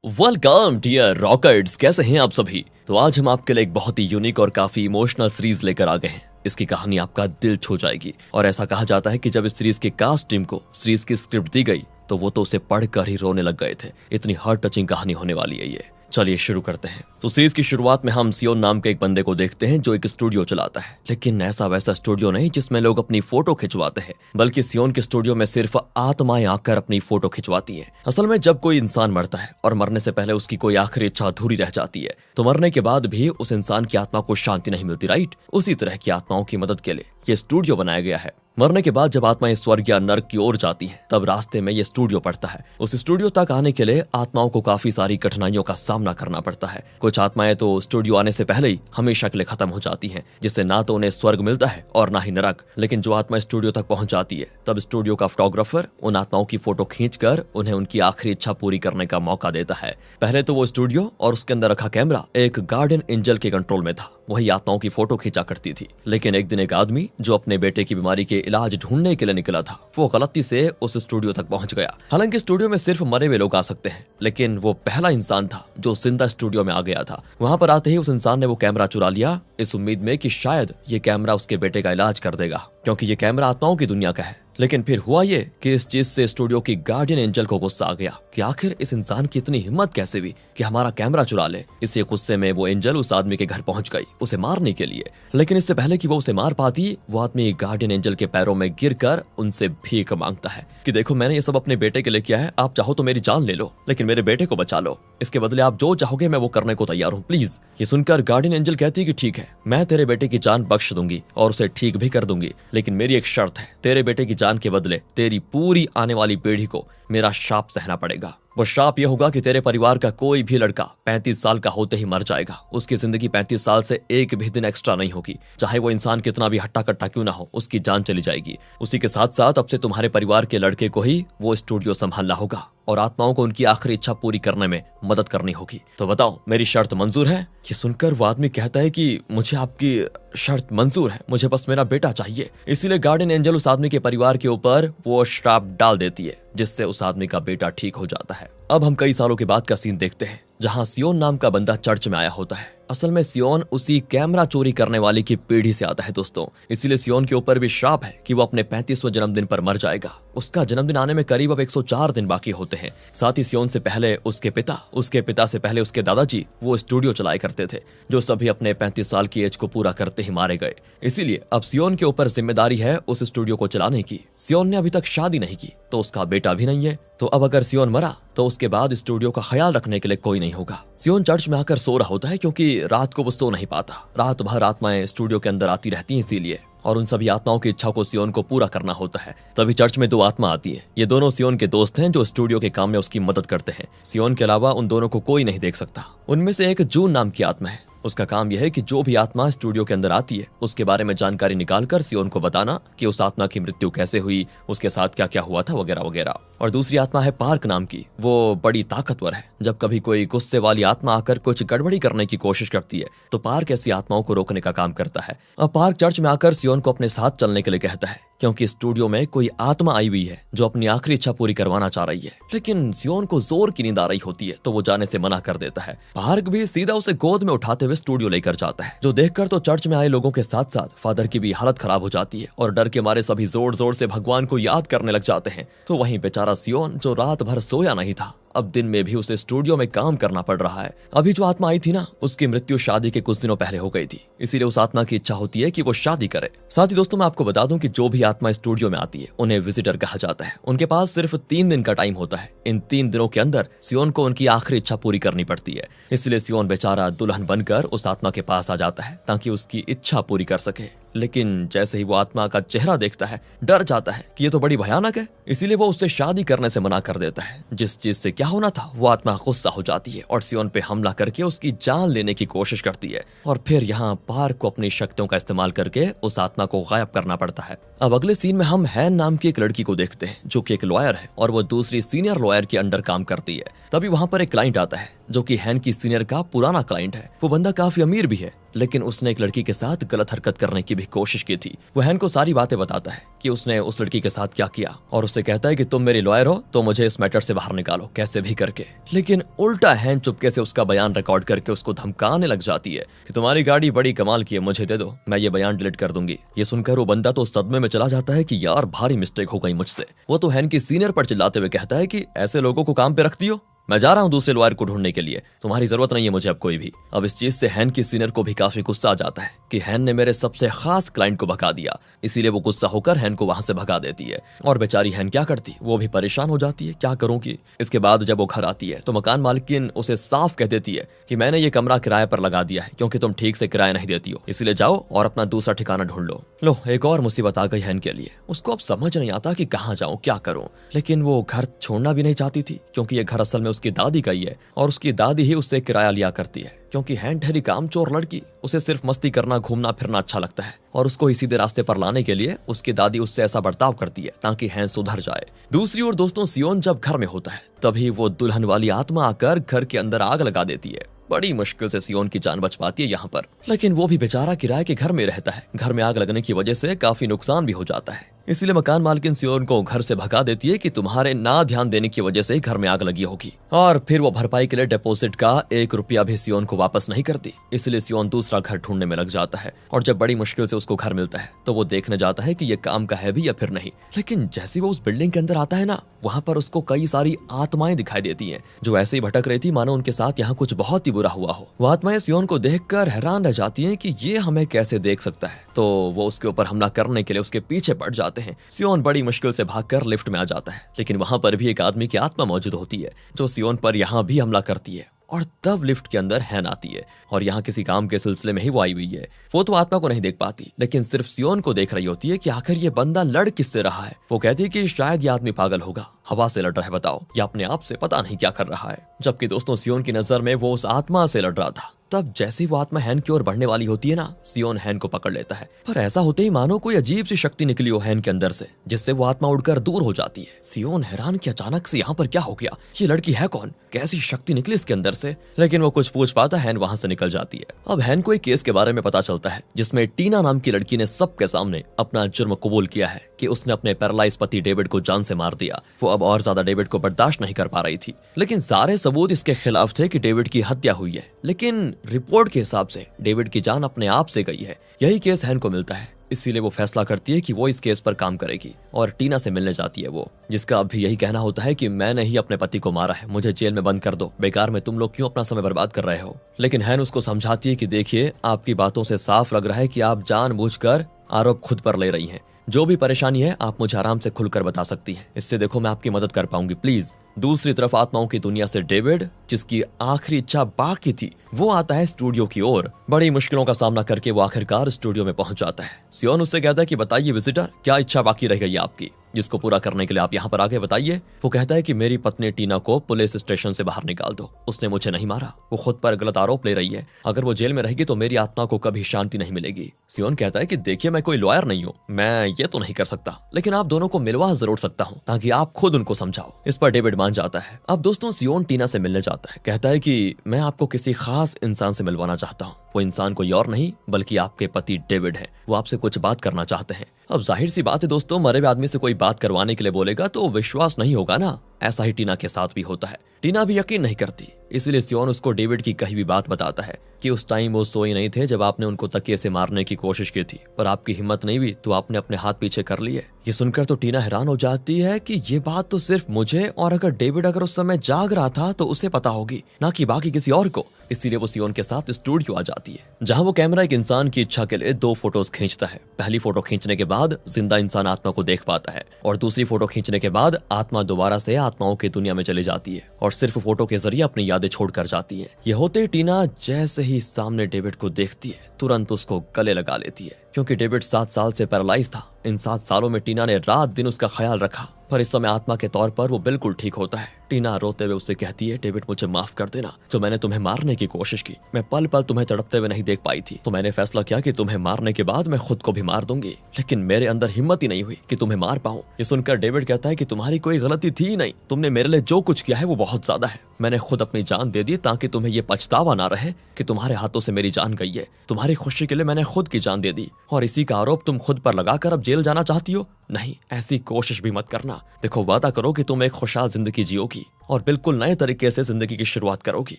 Welcome dear rockets, कैसे हैं आप सभी। तो आज हम आपके लिए एक बहुत ही यूनिक और काफी इमोशनल सीरीज लेकर आ गए हैं। इसकी कहानी आपका दिल छू जाएगी और ऐसा कहा जाता है कि जब इस सीरीज के कास्ट टीम को सीरीज की स्क्रिप्ट दी गई तो वो तो उसे पढ़कर ही रोने लग गए थे। इतनी हार्ट टचिंग कहानी होने वाली है ये। चलिए शुरू करते हैं। तो सीरीज की शुरुआत में हम सियोन नाम के एक बंदे को देखते हैं जो एक स्टूडियो चलाता है, लेकिन ऐसा वैसा स्टूडियो नहीं जिसमें लोग अपनी फोटो खिंचवाते हैं, बल्कि सियोन के स्टूडियो में सिर्फ आत्माएं आकर अपनी फोटो खिंचवाती हैं। असल में जब कोई इंसान मरता है और मरने से पहले उसकी कोई आखिरी इच्छा अधूरी रह जाती है, तो मरने के बाद भी उस इंसान की आत्मा को शांति नहीं मिलती, राइट। उसी तरह की आत्माओं की मदद के लिए ये स्टूडियो बनाया गया है। मरने के बाद जब आत्माएं स्वर्ग या नर्क की ओर जाती हैं, तब रास्ते में ये स्टूडियो पड़ता है। उस स्टूडियो तक आने के लिए आत्माओं को काफी सारी कठिनाइयों का सामना करना पड़ता है। कुछ आत्माएं तो स्टूडियो आने से पहले ही हमेशा के लिए खत्म हो जाती हैं, जिससे ना तो उन्हें स्वर्ग मिलता है और ना ही नरक। लेकिन जो आत्मा स्टूडियो तक पहुंच जाती है, तब स्टूडियो का फोटोग्राफर उन आत्माओं की फोटो खींचकर उन्हें उनकी आखिरी इच्छा पूरी करने का मौका देता है। पहले तो वो स्टूडियो और उसके अंदर रखा कैमरा एक गार्डियन एंजल के कंट्रोल में था, वही आत्माओं की फोटो खींचा करती थी। लेकिन एक दिन एक आदमी जो अपने बेटे की बीमारी के इलाज ढूंढने के लिए निकला था, वो गलती से उस स्टूडियो तक पहुंच गया। हालांकि स्टूडियो में सिर्फ मरे हुए लोग आ सकते हैं, लेकिन वो पहला इंसान था जो जिंदा स्टूडियो में आ गया था। वहां पर आते ही उस इंसान ने वो कैमरा चुरा लिया, इस उम्मीद में कि शायद ये कैमरा उसके बेटे का इलाज कर देगा, क्योंकि ये कैमरा आत्माओं की दुनिया का है। लेकिन फिर हुआ ये कि इस चीज से स्टूडियो की गार्डियन एंजल को गुस्सा आ गया कि आखिर इस इंसान की इतनी हिम्मत कैसे हुई कि हमारा कैमरा चुरा ले। इसी गुस्से में वो एंजल उस आदमी के घर पहुंच गई उसे मारने के लिए। लेकिन इससे पहले कि वो उसे मार पाती, वो आदमी गार्डियन एंजल के पैरों में गिरकर उनसे भीख मांगता है कि देखो, मैंने ये सब अपने बेटे के लिए किया है, आप चाहो तो मेरी जान ले लो, लेकिन मेरे बेटे को बचा लो। इसके बदले आप जो चाहोगे मैं वो करने को तैयार हूँ, प्लीज। ये सुनकर गार्डियन एंजल कहती है कि ठीक है, मैं तेरे बेटे की जान बख्श दूंगी और उसे ठीक भी कर दूंगी, लेकिन मेरी एक शर्त है, तेरे बेटे की जान के बदले तेरी पूरी आने वाली पीढ़ी को मेरा शाप सहना पड़ेगा। वो शाप यह होगा कि तेरे परिवार का कोई भी लड़का 35 साल का होते ही मर जाएगा। उसकी जिंदगी 35 साल से एक भी दिन एक्स्ट्रा नहीं होगी, चाहे वो इंसान कितना भी हट्टा कट्टा क्यों ना हो, उसकी जान चली जाएगी। उसी के साथ साथ अब से तुम्हारे परिवार के लड़के को ही वो स्टूडियो संभालना होगा और आत्माओं को उनकी आखिरी इच्छा पूरी करने में मदद करनी होगी। तो बताओ, मेरी शर्त मंजूर है? ये सुनकर वो आदमी कहता है कि मुझे आपकी शर्त मंजूर है, मुझे बस मेरा बेटा चाहिए। इसीलिए गार्डियन एंजल उस आदमी के परिवार के ऊपर वो श्राप डाल देती है, जिससे उस आदमी का बेटा ठीक हो जाता है। अब हम कई सालों के बाद का सीन देखते हैं, जहां सियोन नाम का बंदा चर्च में आया होता है। असल में सियोन उसी कैमरा चोरी करने वाले की पीढ़ी से आता है दोस्तों, इसीलिए सियोन के ऊपर भी श्राप है कि वो अपने 35वें जन्मदिन पर मर जाएगा। उसका जन्मदिन आने में करीब अब 104 दिन बाकी होते हैं। साथ ही सियोन से पहले उसके पिता से पहले उसके दादाजी वो स्टूडियो चलाया करते थे, जो सभी अपने 35 साल की एज को पूरा करते ही मारे गए। इसीलिए अब सियोन के ऊपर जिम्मेदारी है उस स्टूडियो को चलाने की। सियोन ने अभी तक शादी नहीं की, तो उसका बेटा भी नहीं है, तो अब अगर सियोन मरा तो उसके बाद स्टूडियो का ख्याल रखने के लिए कोई नहीं होगा। सियोन चर्च में आकर सो रहा होता है, क्योंकि रात को वो सो नहीं पाता। रात भर आत्माएं स्टूडियो के अंदर आती रहती हैं, इसीलिए, और उन सभी आत्माओं की इच्छा को सियोन को पूरा करना होता है। तभी चर्च में 2 आत्मा आती है। ये दोनों सियोन के दोस्त हैं जो स्टूडियो के काम में उसकी मदद करते हैं। सियोन के अलावा उन दोनों को कोई नहीं देख सकता। उनमें से एक जून नाम की आत्मा है। उसका काम यह है कि जो भी आत्मा स्टूडियो के अंदर आती है, उसके बारे में जानकारी निकालकर सियोन को बताना कि उस आत्मा की मृत्यु कैसे हुई, उसके साथ क्या क्या हुआ था, वगैरह वगैरह। और दूसरी आत्मा है पार्क नाम की। वो बड़ी ताकतवर है। जब कभी कोई गुस्से वाली आत्मा आकर कुछ गड़बड़ी करने की कोशिश करती है, तो पार्क ऐसी आत्माओं को रोकने का काम करता है। अब पार्क चर्च में आकर सियोन को अपने साथ चलने के लिए कहता है, क्योंकि स्टूडियो में कोई आत्मा आई हुई है जो अपनी आखिरी इच्छा पूरी करवाना चाह रही है। लेकिन सियोन को जोर की नींद आ रही होती है, तो वो जाने से मना कर देता है। पार्क भी सीधा उसे गोद में उठाते हुए स्टूडियो लेकर जाता है, जो देखकर तो चर्च में आए लोगों के साथ साथ फादर की भी हालत खराब हो जाती है और डर के मारे सभी जोर जोर से भगवान को याद करने लग जाते हैं। तो वहीं बेचारा सियोन, जो रात भर सोया नहीं था, अब दिन में भी उसे स्टूडियो में काम करना पड़ रहा है। अभी जो आत्मा आई थी ना, उसकी मृत्यु शादी के कुछ दिनों पहले हो गई थी, इसीलिए उस आत्मा की इच्छा होती है कि वो शादी करे। साथ ही दोस्तों, मैं आपको बता दूं कि जो भी आत्मा स्टूडियो में आती है, उन्हें विजिटर कहा जाता है। उनके पास सिर्फ 3 दिन का टाइम होता है। इन 3 दिनों के अंदर सियोन को उनकी आखिरी इच्छा पूरी करनी पड़ती है। इसलिए सियोन बेचारा दुल्हन बनकर उस आत्मा के पास आ जाता है, ताकि उसकी इच्छा पूरी कर सके। लेकिन जैसे ही वो आत्मा का चेहरा देखता है, डर जाता है कि ये तो बड़ी भयानक है, इसीलिए वो उससे शादी करने से मना कर देता है। जिस चीज से क्या होना था, वो आत्मा गुस्सा हो जाती है और सियोन पे हमला करके उसकी जान लेने की कोशिश करती है। और फिर यहाँ पार्क को अपनी शक्तियों का इस्तेमाल करके उस आत्मा को गायब करना पड़ता है। अब अगले सीन में हम हैन नाम की एक लड़की को देखते हैं, जो कि एक लॉयर है और वो दूसरी सीनियर लॉयर के अंडर काम करती है। तभी वहां पर एक क्लाइंट आता है जो कि हैन की सीनियर का पुराना क्लाइंट है। वो बंदा काफी अमीर भी है, लेकिन उसने एक लड़की के साथ गलत हरकत करने की भी कोशिश की थी। वो हैन को सारी बातें बताता है कि उसने उस लड़की के साथ क्या किया और उससे कहता है कि तुम मेरी लॉयर हो तो मुझे इस मैटर से बाहर निकालो कैसे भी करके। लेकिन उल्टा हैन चुपके से उसका बयान रिकॉर्ड करके उसको धमकाने लग जाती है कि तुम्हारी गाड़ी बड़ी कमाल की है, मुझे दे दो, मैं ये बयान डिलीट कर दूंगी। ये सुनकर वो बंदा तो सदमे में चला जाता है कि यार भारी मिस्टेक हो गई मुझसे। वो तो हैन की सीनियर पर चिल्लाते हुए कहता है कि ऐसे लोगों को काम पे रख दियो, मैं जा रहा हूं दूसरे लॉयर को ढूंढने के लिए, तुम्हारी जरूरत नहीं है मुझे अब कोई भी। अब इस चीज से हैन की सीनियर को भी काफी गुस्सा आ जाता है कि हैन ने मेरे सबसे खास क्लाइंट को भगा दिया, इसीलिए वो गुस्सा होकर हैन को वहां से भगा देती है। और बेचारी हैन क्या करती, वो भी परेशान हो जाती है, क्या करूंगी। इसके बाद जब वो घर आती है तो मकान मालिकिन उसे साफ कह देती है कि मैंने ये कमरा किराए पर लगा दिया है क्योंकि तुम ठीक से किराया नहीं देती हो, इसलिए जाओ और अपना दूसरा ठिकाना ढूंढ लो। लो एक और मुसीबत आ गई हैन के लिए। उसको अब समझ नहीं आता कि कहाँ जाऊं, क्या करूं। लेकिन वो घर छोड़ना भी नहीं चाहती थी क्योंकि ये घर असल में उसकी दादी का ही है और उसकी दादी ही उससे किराया लिया करती है। क्योंकि हैन ठहरी कामचोर लड़की, उसे सिर्फ मस्ती करना, घूमना फिरना अच्छा लगता है और उसको ही सीधे रास्ते पर लाने के लिए उसकी दादी उससे ऐसा बर्ताव करती है ताकि हैन सुधर जाए। दूसरी ओर दोस्तों सियोन जब घर में होता है तभी वो दुल्हन वाली आत्मा आकर घर के अंदर आग लगा देती है। बड़ी मुश्किल से सियोन की जान बच पाती है यहाँ पर, लेकिन वो भी बेचारा किराए के घर में रहता है। घर में आग लगने की वजह से काफी नुकसान भी हो जाता है, इसलिए मकान मालकिन सियोन को घर से भगा देती है कि तुम्हारे ना ध्यान देने की वजह से घर में आग लगी होगी। और फिर वो भरपाई के लिए डिपॉजिट का 1 रुपया भी सियोन को वापस नहीं करती, इसलिए सियोन दूसरा घर ढूंढने में लग जाता है। और जब बड़ी मुश्किल से उसको घर मिलता है तो वो देखने जाता है कि ये काम का है भी या फिर नहीं। लेकिन जैसे वो उस बिल्डिंग के अंदर आता है ना, वहाँ पर उसको कई सारी आत्माएं दिखाई देती हैं जो ऐसे ही भटक रही थी मानो उनके साथ यहाँ कुछ बहुत ही बुरा हुआ हो। वो आत्माएं सियोन को देखकर हैरान रह जाती हैं कि ये हमें कैसे देख सकता है, तो वो उसके ऊपर हमला करने के लिए उसके पीछे पड़ जाते हैं। सियोन बड़ी मुश्किल से भागकर लिफ्ट में आ जाता है, लेकिन वहां पर भी एक आदमी की आत्मा मौजूद होती है जो सियोन पर यहाँ भी हमला करती है। और तब लिफ्ट के अंदर हैन आती है और यहाँ किसी काम के सिलसिले में ही वो आई हुई है। वो तो आत्मा को नहीं देख पाती, लेकिन सिर्फ सियोन को देख रही होती है कि आखिर ये बंदा लड़ किससे रहा है। वो कहती है कि शायद ये आदमी पागल होगा, हवा से लड़ रहा है, बताओ या अपने आप से, पता नहीं क्या कर रहा है। जबकि दोस्तों सियोन की नजर में वो उस आत्मा से लड़ रहा था। तब जैसे वो आत्मा हैन की ओर बढ़ने वाली होती है ना, सियोन हैन को पकड़ लेता है। पर ऐसा होते ही मानो कोई अजीब सी शक्ति निकली हो हैन के अंदर से, जिससे वो आत्मा उड़कर दूर हो जाती है। सियोन हैरान कि अचानक से यहाँ पर क्या हो गया, ये लड़की है कौन, कैसी शक्ति निकली इसके अंदर से। लेकिन वो कुछ पूछ पाता, हैन वहां से निकल जाती है। अब हैन को एक केस के बारे में पता चलता है जिसमें टीना नाम की लड़की ने सबके सामने अपना जुर्म कबूल किया है कि उसने अपने पैरालाइज पति डेविड को जान से मार दिया। वो अब और ज्यादा डेविड को बर्दाश्त नहीं कर पा रही थी, लेकिन सारे सबूत इसके खिलाफ थे कि डेविड की हत्या हुई है। लेकिन रिपोर्ट के हिसाब से डेविड की जान अपने आप से गई है। यही केस हैन को मिलता है, इसीलिए वो फैसला करती है कि वो इस केस पर काम करेगी और टीना से मिलने जाती है वो, जिसका अब भी यही कहना होता है कि मैंने ही अपने पति को मारा है, मुझे जेल में बंद कर दो, बेकार में तुम लोग क्यों अपना समय बर्बाद कर रहे हो। लेकिन हैन उसको समझाती है कि देखिए आपकी बातों से साफ लग रहा है कि आप जानबूझकर आरोप खुद पर ले रही हैं। जो भी परेशानी है आप मुझे आराम से खुलकर बता सकती हैं, इससे देखो मैं आपकी मदद कर पाऊंगी, प्लीज। दूसरी तरफ आत्माओं की दुनिया से डेविड, जिसकी आखिरी इच्छा बाकी थी, वो आता है स्टूडियो की ओर। बड़ी मुश्किलों का सामना करके वो आखिरकार स्टूडियो में पहुंच जाता है। सियोन उससे कहता है कि बताइए विजिटर, क्या इच्छा बाकी रह गई आपकी जिसको पूरा करने के लिए आप यहाँ पर आगे बताइए। वो कहता है कि मेरी पत्नी टीना को पुलिस स्टेशन से बाहर निकाल दो, उसने मुझे नहीं मारा, वो खुद पर गलत आरोप ले रही है, अगर वो जेल में रहेगी तो मेरी आत्मा को कभी शांति नहीं मिलेगी। सियोन कहता है कि देखिए मैं कोई लॉयर नहीं हूँ, मैं ये तो नहीं कर सकता, लेकिन आप दोनों को मिलवा जरूर सकता हूँ ताकि आप खुद उनको समझाओ। इस पर डेविड मान जाता है। अब दोस्तों सियोन टीना से मिलने जाता है, कहता है कि मैं आपको किसी खास इंसान से मिलवाना चाहता हूँ, वो इंसान कोई और नहीं बल्कि आपके पति डेविड है, वो आपसे कुछ बात करना चाहते हैं। अब जाहिर सी बात है दोस्तों, मरे हुए आदमी से कोई बात करवाने के लिए बोलेगा तो विश्वास नहीं होगा ना। ऐसा ही टीना के साथ भी होता है। टीना भी यकीन नहीं करती, इसलिए सियोन उसको डेविड की कही हुई बात बताता है कि उस टाइम वो सोए नहीं थे जब आपने उनको तकिए से मारने की कोशिश की थी, पर आपकी हिम्मत नहीं हुई तो आपने अपने हाथ पीछे कर लिए। ये सुनकर तो टीना हैरान हो जाती है कि ये बात तो सिर्फ मुझे और अगर डेविड अगर उस समय जाग रहा था तो उसे पता होगी, ना कि बाकी किसी और को। इसीलिए वो सियोन के साथ स्टूडियो आ जाती है, जहां वो कैमरा एक इंसान की इच्छा के लिए 2 फोटोज खींचता है। पहली फोटो खींचने के बाद जिंदा इंसान आत्मा को देख पाता है और दूसरी फोटो खींचने के बाद आत्मा दोबारा से आत्माओं की दुनिया में चली जाती है और सिर्फ फोटो के जरिए अपनी यादें छोड़कर जाती है। ये होते टीना जैसे ही सामने डेविड को देखती है तुरंत उसको गले लगा लेती है। क्योंकि डेविड 7 साल से पैरालाइज था। इन 7 सालों में टीना ने रात दिन उसका ख्याल रखा, पर इस समय आत्मा के तौर पर वो बिल्कुल ठीक होता है। टीना रोते हुए उससे कहती है, डेविड मुझे माफ कर देना, जो मैंने तुम्हें मारने की कोशिश की। मैं पल पल तुम्हें तड़पते हुए नहीं देख पाई थी, तो मैंने फैसला किया कि तुम्हें मारने के बाद मैं खुद को भी मार दूंगी, लेकिन मेरे अंदर हिम्मत ही नहीं हुई कि तुम्हें मार पाऊं। ये सुनकर डेविड कहता है कि तुम्हारी कोई गलती थी ही नहीं, तुमने मेरे लिए जो कुछ किया है वो बहुत ज्यादा है। मैंने खुद अपनी जान दे दी ताकि तुम्हें ये पछतावा ना रहे कि तुम्हारे हाथों से मेरी जान गई है। तुम्हारी खुशी के लिए मैंने खुद की जान दे दी, और इसी का आरोप तुम खुद पर लगाकर अब जेल जाना चाहती हो। नहीं, ऐसी कोशिश भी मत करना। देखो, वादा करो कि तुम एक खुशहाल जिंदगी जियोगी और बिल्कुल नए तरीके से जिंदगी की शुरुआत करोगी।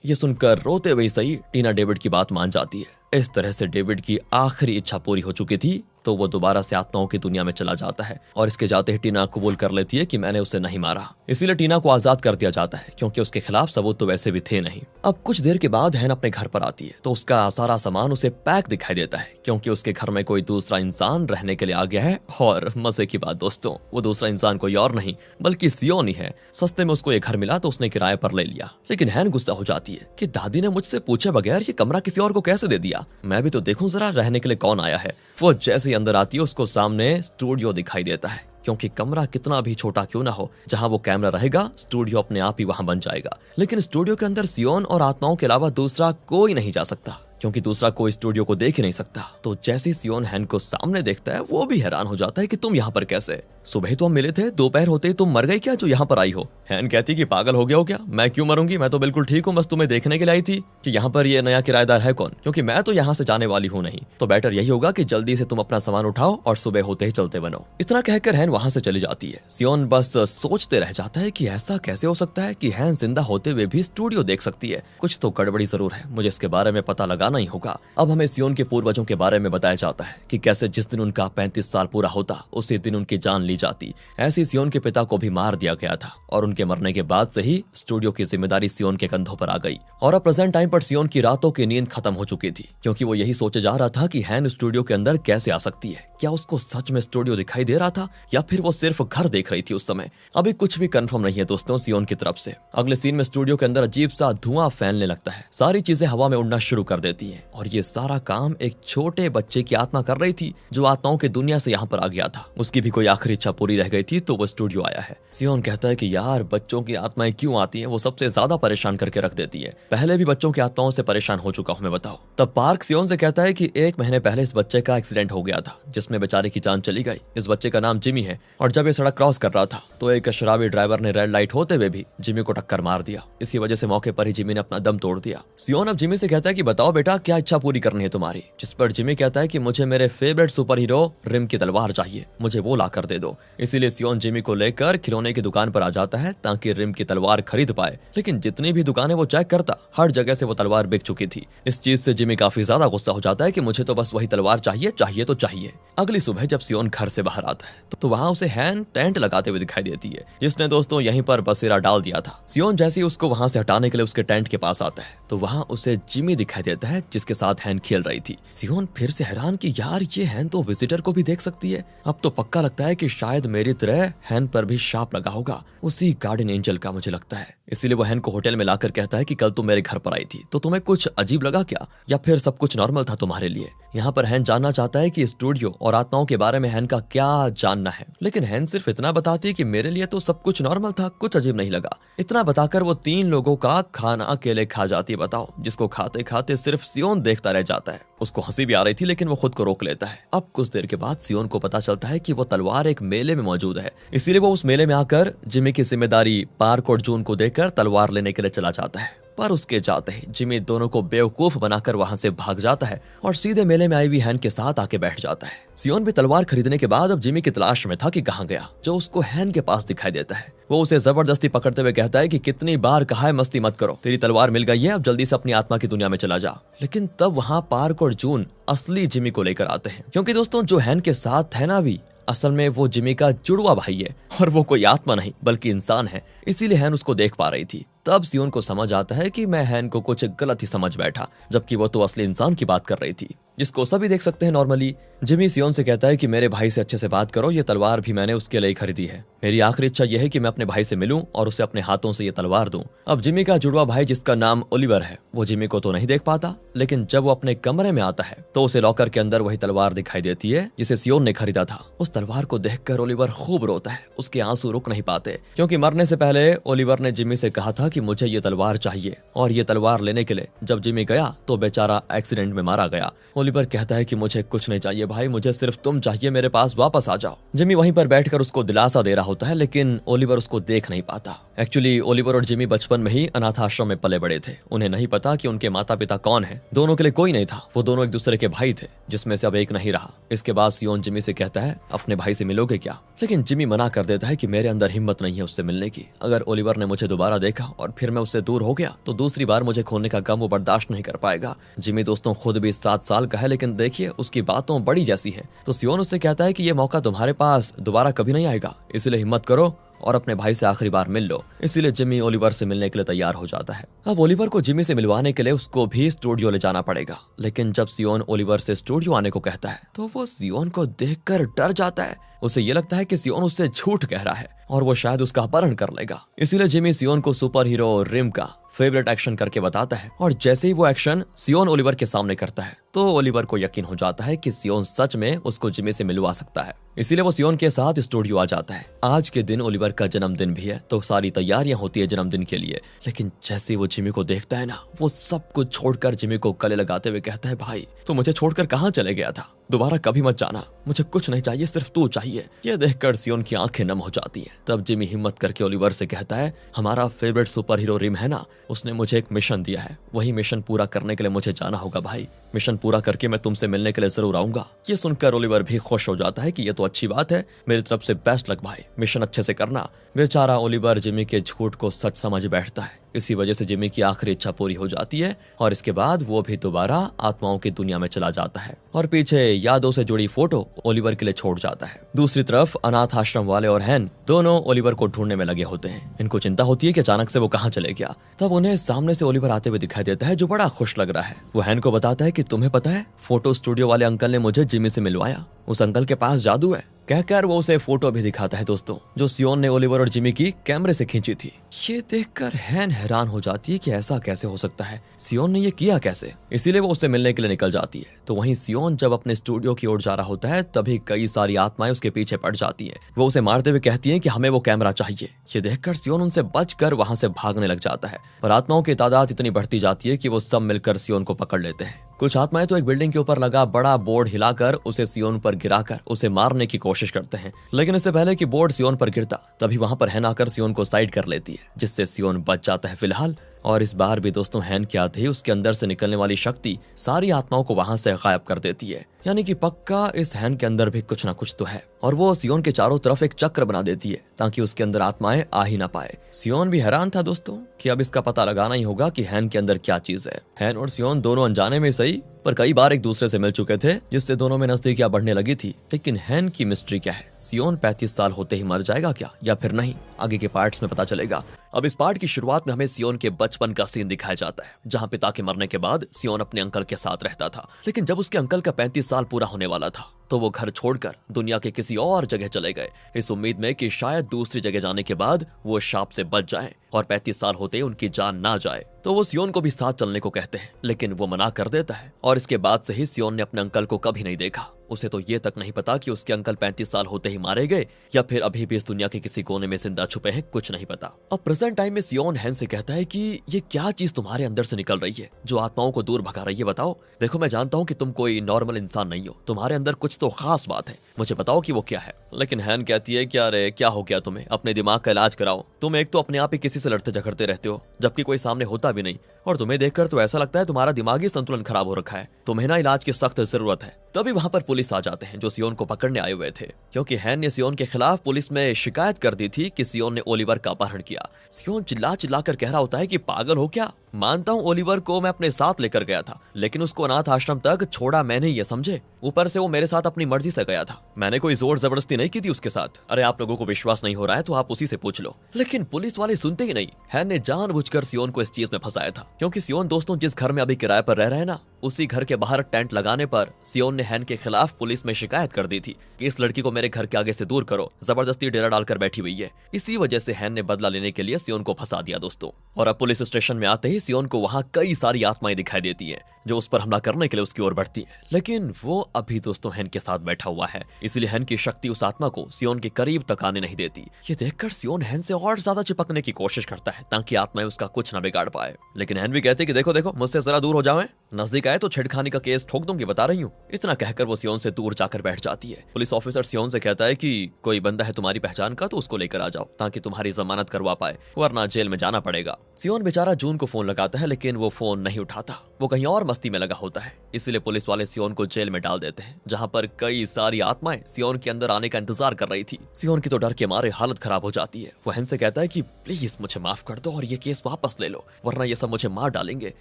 ये सुनकर रोते हुए सही टीना डेविड की बात मान जाती है। इस तरह से डेविड की आखिरी इच्छा पूरी हो चुकी थी, तो वो दोबारा से आत्माओं की दुनिया में चला जाता है, और इसके जाते ही टीना कबूल कर लेती है कि मैंने उसे नहीं मारा। इसीलिए टीना को आजाद कर दिया जाता है, क्योंकि उसके खिलाफ सबूत तो वैसे भी थे नहीं। अब कुछ देर के बाद हैन अपने घर पर आती है, तो उसका सारा सामान उसे पैक दिखाई देता है, क्योंकि उसके घर में कोई दूसरा इंसान रहने के लिए आ गया है। और मजे की बात दोस्तों, वो दूसरा इंसान कोई और नहीं बल्कि सियोन ही है। सस्ते में उसको ये घर मिला तो उसने किराए पर ले लिया, लेकिन हैन गुस्सा हो जाती है कि दादी ने मुझसे पूछे बगैर ये कमरा किसी और को कैसे दे दिया। मैं भी तो देखूं जरा रहने के लिए कौन आया है। वो जैसे ही अंदर आती है, उसको सामने स्टूडियो दिखाई देता है, क्योंकि कमरा कितना भी छोटा क्यों ना हो, जहां वो कैमरा रहेगा स्टूडियो अपने आप ही वहां बन जाएगा। लेकिन स्टूडियो के अंदर सियोन और आत्माओं के अलावा दूसरा कोई नहीं जा सकता, क्योंकि दूसरा कोई स्टूडियो को देख ही नहीं सकता। तो जैसे सियोन हैन को सामने देखता है, वो भी हैरान हो जाता है कि तुम यहाँ पर कैसे? सुबह तो हम मिले थे, दोपहर होते ही तुम मर गई क्या जो यहाँ पर आई हो? हैन कहती कि पागल हो गया हो क्या? मैं क्यों मरूंगी? मैं तो बिल्कुल ठीक हूँ, बस तुम्हें देखने के लिए आई थी कि यहाँ पर ये नया किराएदार है कौन, क्योंकि मैं तो यहाँ से जाने वाली हूँ नहीं। तो बेटर यही होगा कि जल्दी से तुम अपना सामान उठाओ और सुबह होते ही चलते बनो। इतना कहकर हैन वहां से चली जाती है। सियोन बस सोचते रह जाता है कि ऐसा कैसे हो सकता है कि हैन जिंदा होते हुए भी स्टूडियो देख सकती है। कुछ तो गड़बड़ी जरूर है, मुझे इसके बारे में पता लगाना ही होगा। अब हमें सियोन के पूर्वजों के बारे में बताया जाता है कि कैसे जिस दिन उनका 35 साल पूरा होता, उसी दिन उनकी जान ली जाती। ऐसे सियोन के पिता को भी मार दिया गया था, और उनके मरने के बाद से ही स्टूडियो की जिम्मेदारी सियोन के कंधों पर आ गई। और अब प्रेजेंट टाइम पर सियोन की रातों की नींद खत्म हो चुकी थी, क्योंकि वो यही सोचे जा रहा था कि हैन स्टूडियो के अंदर कैसे आ सकती है। क्या उसको सच में स्टूडियो दिखाई दे रहा था, या फिर वो सिर्फ घर देख रही थी उस समय? अभी कुछ भी कंफर्म नहीं है दोस्तों सियोन की तरफ से। अगले सीन में स्टूडियो के अंदर अजीब सा धुआं फैलने लगता है, सारी चीजें हवा में उड़ना शुरू कर देती हैं, और ये सारा काम एक छोटे बच्चे की आत्मा कर रही थी, जो आत्माओं की दुनिया से यहाँ पर आ गया था। उसकी भी कोई आखिरी इच्छा पूरी रह गई थी, तो वो स्टूडियो आया है। सियोन कहता है कि यार, बच्चों की आत्माएं क्यों आती हैं? वो सबसे ज्यादा परेशान करके रख देती है। पहले भी बच्चों की आत्माओं से परेशान हो चुका हूं मैं, बताओ। तब पार्क सियोन से कहता है कि 1 महीने पहले इस बच्चे का एक्सीडेंट हो गया था, जिसमें बेचारे की जान चली गई। इस बच्चे का नाम जिमी है, और जब ये सड़क क्रॉस कर रहा था तो एक शराबी ड्राइवर ने रेड लाइट होते हुए भी जिमी को टक्कर मार दिया। इसी वजह से मौके पर ही जिमी ने अपना दम तोड़ दिया। सियोन अब जिमी से कहता है कि बताओ बेटा, क्या इच्छा पूरी करनी है तुम्हारी? जिस पर जिमी कहता है कि मुझे मेरे फेवरेट सुपर हीरो रिम की तलवार चाहिए, मुझे वो ला कर दे दो। इसीलिए सियोन जिमी को लेकर खिलौने की दुकान पर आ जाता है ताकि रिम की तलवार खरीद पाए। लेकिन जितनी भी दुकानें वो चेक करता, हर जगह से वो तलवार बिक चुकी थी। इस चीज से जिमी काफी ज्यादा गुस्सा हो जाता है कि मुझे तो बस वही तलवार चाहिए, चाहिए तो चाहिए। अगली सुबह जब सियोन घर से बाहर आता है तो वहां उसे हैन टेंट लगाते हुए दिखाई देती है, जिसने दोस्तों यहीं पर बसेरा डाल दिया था। सियोन जैसे ही उसको वहां से हटाने के लिए उसके टेंट के पास आता है, तो वहां उसे जिमी दिखाई देता है, जिसके साथ हैन खेल रही थी। सियोन फिर से हैरान कि यार, ये हैन तो विजिटर को भी देख सकती है। अब तो पक्का लगता है कि शायद मेरी तरह हैन पर भी शाप लगा होगा, उसी गार्डन एंजल का, मुझे लगता है। इसीलिए वो हैन को होटल में लाकर कहता है कि कल तुम मेरे घर पर आई थी, तो तुम्हें कुछ अजीब लगा क्या, या फिर सब कुछ नॉर्मल था तुम्हारे लिए? यहाँ पर हैन जानना चाहता है कि स्टूडियो और आत्माओं के बारे में हैन का क्या जानना है, लेकिन हैन सिर्फ इतना बताती है कि मेरे लिए तो सब कुछ नॉर्मल था, कुछ अजीब नहीं लगा। इतना बताकर वो 3 लोगों का खाना अकेले खा जाती है, बताओ, जिसको खाते खाते सिर्फ सियोन देखता रह जाता है। उसको हंसी भी आ रही थी, लेकिन वो खुद को रोक लेता है। अब कुछ देर के बाद सियोन को पता चलता है कि वो तलवार एक मेले में मौजूद है, इसीलिए वो उस मेले में आकर जिमी की जिम्मेदारी पार्क और जून को देकर तलवार लेने के लिए चला जाता है। पर उसके जाते ही जिमी दोनों को बेवकूफ बनाकर वहां से भाग जाता है और सीधे मेले में आई हुई हैन के साथ आके बैठ जाता है। सियोन भी तलवार खरीदने के बाद अब जिमी की तलाश में था कि कहां गया, जो उसको हैन के पास दिखाई देता है। वो उसे जबरदस्ती पकड़ते हुए कहता है कि कितनी बार कहा है मस्ती मत करो, तेरी तलवार मिल गई है, अब जल्दी से अपनी आत्मा की दुनिया में चला जा। लेकिन तब वहां पार्क और जून असली जिमी को लेकर आते हैं, क्योंकि दोस्तों जो हैन के साथ है ना, भी असल में वो जिमी का जुड़वा भाई है, और वो कोई आत्मा नहीं बल्कि इंसान है। इसीलिए हैन उसको देख पा रही थी। तब सियोन को समझ आता है कि मैं हैन को कुछ गलत ही समझ बैठा, जबकि वो तो असली इंसान की बात कर रही थी, जिसको सभी देख सकते हैं नॉर्मली। जिमी सियोन से कहता है कि मेरे भाई से अच्छे से बात करो, ये तलवार भी मैंने उसके लिए खरीदी है। मेरी आखिरी इच्छा यह है कि मैं अपने भाई से मिलूं और उसे अपने हाथों से ये तलवार दूं। अब जिमी का जुड़वा भाई जिसका नाम ओलिवर है, वो जिमी को तो नहीं देख पाता, लेकिन जब वो अपने कमरे में आता है तो उसे लॉकर के अंदर वही तलवार दिखाई देती है जिसे सियोन ने खरीदा था। उस तलवार को देखकर ओलिवर खूब रोता है, उसके आंसू रुक नहीं पाते, क्योंकि मरने से पहले ओलिवर ने जिमी से कहा था कि मुझे ये तलवार चाहिए, और ये तलवार लेने के लिए जब जिमी गया तो बेचारा एक्सीडेंट में मारा गया। ओलिवर कहता है कि मुझे कुछ नहीं चाहिए भाई, मुझे सिर्फ तुम चाहिए, मेरे पास वापस आ जाओ। जिमी वहीं पर बैठकर उसको दिलासा दे रहा होता है, लेकिन ओलिवर उसको देख नहीं पाता। एक्चुअली ओलिवर और जिमी बचपन में ही अनाथ आश्रम में पले बड़े थे, उन्हें नहीं पता कि उनके माता पिता कौन है। दोनों के लिए कोई नहीं था, वो दोनों एक दूसरे के भाई थे, जिसमें से अब एक नहीं रहा। इसके बाद सियोन जिमी से कहता है अपने भाई से मिलोगे क्या, लेकिन जिमी मना कर देता है कि मेरे अंदर हिम्मत नहीं है उससे मिलने की। अगर ओलिवर ने मुझे दोबारा देखा और फिर मैं उससे दूर हो गया तो दूसरी बार मुझे खोने का गम वो बर्दाश्त नहीं कर पाएगा। जिमी दोस्तों खुद भी 7 साल का है, लेकिन देखिए उसकी बातों बड़ी जैसी है। तो सियोन उससे कहता है कि ये मौका तुम्हारे पास दोबारा कभी नहीं आएगा, इसलिए हिम्मत करो और अपने भाई से आखिरी बार मिल लो। इसीलिए जिमी ओलिवर से मिलने के लिए तैयार हो जाता है। अब ओलिवर को जिमी से मिलवाने के लिए उसको भी स्टूडियो ले जाना पड़ेगा, लेकिन जब सियोन ओलिवर से स्टूडियो आने को कहता है तो वो सियोन को देखकर डर जाता है। उसे ये लगता है कि सियोन उससे झूठ कह रहा है और वो शायद उसका अपहरण कर लेगा। इसीलिए जिमी सियोन को सुपर हीरो रिम का फेवरेट एक्शन करके बताता है, और जैसे ही वो एक्शन सियोन ओलिवर के सामने करता है तो ओलिवर को यकीन हो जाता है कि सियोन सच में उसको जिमी से मिलवा सकता है। इसीलिए वो सियोन के साथ स्टूडियो आ जाता है। आज के दिन ओलिवर का जन्मदिन भी है, तो सारी तैयारियां होती है जन्मदिन के लिए। लेकिन जैसे वो जिमी को देखता है ना, वो सब कुछ छोड़कर जिमी को गले लगाते हुए कहता है भाई तो मुझे छोड़कर कहाँ चले गया था, दोबारा कभी मत जाना, मुझे कुछ नहीं चाहिए, सिर्फ तू चाहिए। ये देखकर सियोन की आंखें नम हो जाती हैं। तब जिमी हिम्मत करके ओलिवर से कहता है हमारा फेवरेट सुपर हीरो रिम है ना, उसने मुझे एक मिशन दिया है, वही मिशन पूरा करने के लिए मुझे जाना होगा भाई। मिशन पूरा करके मैं तुमसे मिलने के लिए जरूर आऊंगा। ये सुनकर ओलिवर भी खुश हो जाता है कि ये तो अच्छी बात है, मेरी तरफ से बेस्ट लक भाई, मिशन अच्छे से करना। बेचारा ओलिवर जिमी के झूठ को सच समझ बैठता है। इसी वजह से जिमी की आखिरी इच्छा पूरी हो जाती है और इसके बाद वो भी दोबारा आत्माओं की दुनिया में चला जाता है और पीछे यादों से जुड़ी फोटो ओलिवर के लिए छोड़ जाता है। दूसरी तरफ अनाथ आश्रम वाले और हैन दोनों ओलिवर को ढूंढने में लगे होते हैं। इनको चिंता होती है कि अचानक से वो कहाँ चले गया। तब उन्हें सामने से ओलिवर आते हुए दिखाई देता है, जो बड़ा खुश लग रहा है। वो हैन को बताता है कि तुम्हें पता है, फोटो स्टूडियो वाले अंकल ने मुझे जिमी से मिलवाया, उस अंकल के पास जादू है। कहकर वो उसे फोटो भी दिखाता है दोस्तों, जो सियोन ने ओलिवर और जिमी की कैमरे से खींची थी। ये देखकर हैन हैरान हो जाती है कि ऐसा कैसे हो सकता है, सियोन ने ये किया कैसे। इसीलिए वो उससे मिलने के लिए निकल जाती है। तो वहीं सियोन जब अपने स्टूडियो की ओर जा रहा होता है, तभी कई सारी आत्माएं उसके पीछे पड़ जाती हैं। वो उसे मारते हुए कहती हैं कि हमें वो कैमरा चाहिए। ये देखकर सियोन उनसे बचकर वहां से भागने लग जाता है, पर आत्माओं की तादाद इतनी बढ़ती जाती है कि वो सब मिलकर सियोन को पकड़ लेते हैं। कुछ आत्माएं तो एक बिल्डिंग के ऊपर लगा बड़ा बोर्ड हिलाकर उसे सियोन पर गिराकर उसे मारने की कोशिश करते हैं, लेकिन इससे पहले कि बोर्ड सियोन पर गिरता तभी वहां पर हैन आकर सियोन को साइड कर लेती है, जिससे सियोन बच जाता है फिलहाल। और इस बार भी दोस्तों हैन के आते ही उसके अंदर से निकलने वाली शक्ति सारी आत्माओं को वहां से गायब कर देती है। यानी कि पक्का इस हैन के अंदर भी कुछ ना कुछ तो है, और वो सियोन के चारों तरफ एक चक्र बना देती है ताकि उसके अंदर आत्माएं आ ही ना पाए। सियोन भी हैरान था दोस्तों कि अब इसका पता लगाना ही होगा कि हैन के अंदर क्या चीज है। हैन और सियोन दोनों अनजाने में सही पर कई बार एक दूसरे से मिल चुके थे, जिससे दोनों में नजदीकियां बढ़ने लगी थी। लेकिन हैन की मिस्ट्री क्या है, सियोन 35 साल होते ही मर जाएगा क्या या फिर नहीं, आगे के पार्ट्स में पता चलेगा। अब इस पार्ट की शुरुआत में हमें सियोन के बचपन का सीन दिखाया जाता है, जहां पिता के मरने के बाद सियोन अपने अंकल के साथ रहता था। लेकिन जब उसके अंकल का 35 साल पूरा होने वाला था तो वो घर छोड़कर दुनिया के किसी और जगह चले गए, इस उम्मीद में कि शायद दूसरी जगह जाने के बाद वो शाप से बच जाएं और 35 साल होते उनकी जान ना जाए। तो वो सियोन को भी साथ चलने को कहते हैं, लेकिन वो मना कर देता है। और इसके बाद से ही सियोन ने अपने अंकल को कभी नहीं देखा। उसे तो ये तक नहीं पता कि उसके अंकल 35 साल होते ही मारे गए या फिर अभी भी इस दुनिया के किसी कोने में जिंदा छुपे हैं, कुछ नहीं पता। अब प्रेजेंट टाइम में सियोन हैन से कहता है कि ये क्या चीज तुम्हारे अंदर से निकल रही है जो आत्माओं को दूर भगा रही है, बताओ। देखो मैं जानता हूँ कि तुम कोई नॉर्मल इंसान नहीं हो, तुम्हारे अंदर कुछ तो खास बात है, मुझे बताओ कि वो क्या है। लेकिन हैन कहती है कि अरे क्या हो गया तुम्हें, अपने दिमाग का इलाज कराओ। तुम एक तो अपने आप ही किसी से लड़ते झगड़ते रहते हो जबकि कोई सामने होता भी नहीं, और तुम्हें देखकर तो ऐसा लगता है तुम्हारा दिमागी संतुलन खराब हो रखा है, तुम्हें ना इलाज की सख्त जरूरत है। तभी वहां पर पुलिस आ जाते हैं जो सियोन को पकड़ने आए हुए थे, क्योंकि हैन ने सियोन के खिलाफ पुलिस में शिकायत कर दी थी कि सियोन ने ओलिवर का अपहरण किया। सियोन चिल्ला चिल्लाकर कह रहा होता है कि पागल हो क्या, मानता हूँ ओलिवर को मैं अपने साथ लेकर गया था, लेकिन उसको अनाथ आश्रम तक छोड़ा मैंने, ये समझे। ऊपर से वो मेरे साथ अपनी मर्जी से गया था, मैंने कोई जोर जबरदस्ती नहीं की थी उसके साथ। अरे आप लोगों को विश्वास नहीं हो रहा है तो आप उसी से पूछ लो। लेकिन पुलिस वाले सुनते ही नहीं। हैन ने जानबूझकर सियोन को इस चीज में फंसाया था, क्योंकि सियोन दोस्तों जिस घर में अभी किराए पर रह रहे हैं ना, उसी घर के बाहर टेंट लगाने पर सियोन ने हैन के खिलाफ पुलिस में शिकायत कर दी थी कि इस लड़की को मेरे घर के आगे से दूर करो, जबरदस्ती डेरा डालकर बैठी हुई है। इसी वजह से हैन ने बदला लेने के लिए सियोन को फंसा दिया दोस्तों। और अब पुलिस स्टेशन में आते ही सियोन को वहां कई सारी आत्माएं दिखाई देती हैं जो उस पर हमला करने के लिए उसकी ओर बढ़ती है, लेकिन वो अभी दोस्तों हैन के साथ बैठा हुआ है, इसलिए हैन की शक्ति उस आत्मा को सियोन के करीब तक आने नहीं देती। ये देखकर सियोन हैन से और ज्यादा चिपकने की कोशिश करता है ताकि आत्माएं उसका कुछ न बिगाड़ पाए, लेकिन हैन भी कहते कि देखो देखो मुझसे जरा दूर हो जाओ, नजदीक आए तो छेड़खानी का केस ठोक दूंगी, बता रही हूँ। इतना कहकर वो सियोन से दूर जाकर बैठ जाती है। पुलिस ऑफिसर सियोन से कहता है कि कोई बंदा है तुम्हारी पहचान का तो उसको लेकर आ जाओ ताकि तुम्हारी जमानत करवा पाए, वरना जेल में जाना पड़ेगा। सियोन बेचारा जून को फोन लगाता है, लेकिन वो फोन नहीं उठाता, वो कहीं और मस्ती में लगा होता है। इसलिए पुलिस वाले सियोन को जेल में डाल देते हैं, जहां पर कई सारी आत्माएं सियोन के अंदर आने का इंतजार कर रही थी। सियोन की तो डर के मारे हालत खराब हो जाती है। वो हैन से कहता है कि प्लीज मुझे माफ कर दो और ये केस वापस ले लो, वरना ये सब मुझे मार डालेंगे।